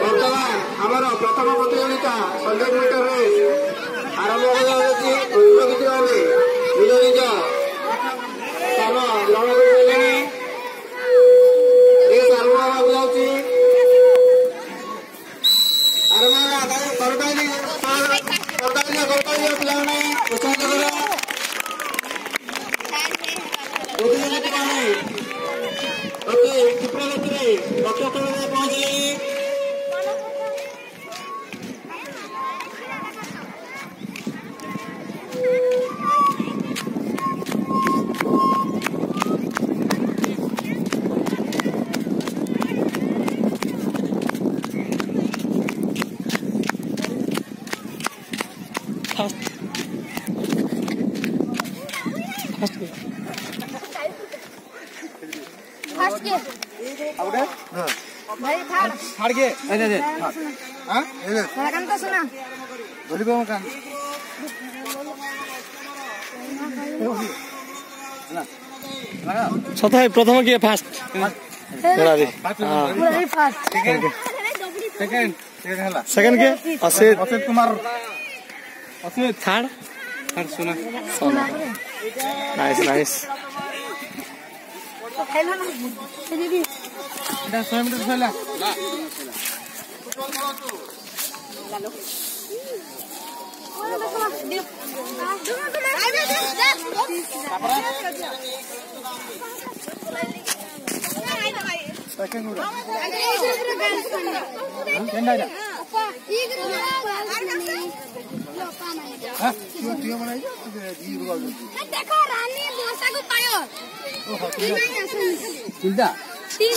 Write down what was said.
बर्तमान आमर प्रथम प्रतियोगिता 100 मीटर रेस आरंभ हो जाऊँगी। प्रतियोगित मैंने निज निज स्थान ग्रहण कर आरंभ होगा जाऊँगी। पिलाने उत्साहित करो प्रतियोगिता मैंने अति क्षिप्र गति लक्ष्य स्थल में पहुंचले। फर्स्ट के आउटे भाई थर्ड थर्ड के दे हां मेरा गान तो सुना बोली को कान लगा सता है प्रथम के फास्ट पूरा रे पूरा फास्ट सेकंड हला सेकंड के असित कुमार असित थर्ड सुना नाइस नाइस खेलना ना दीदी এটা 100 মিটার খেলা না লালো चिंता तीन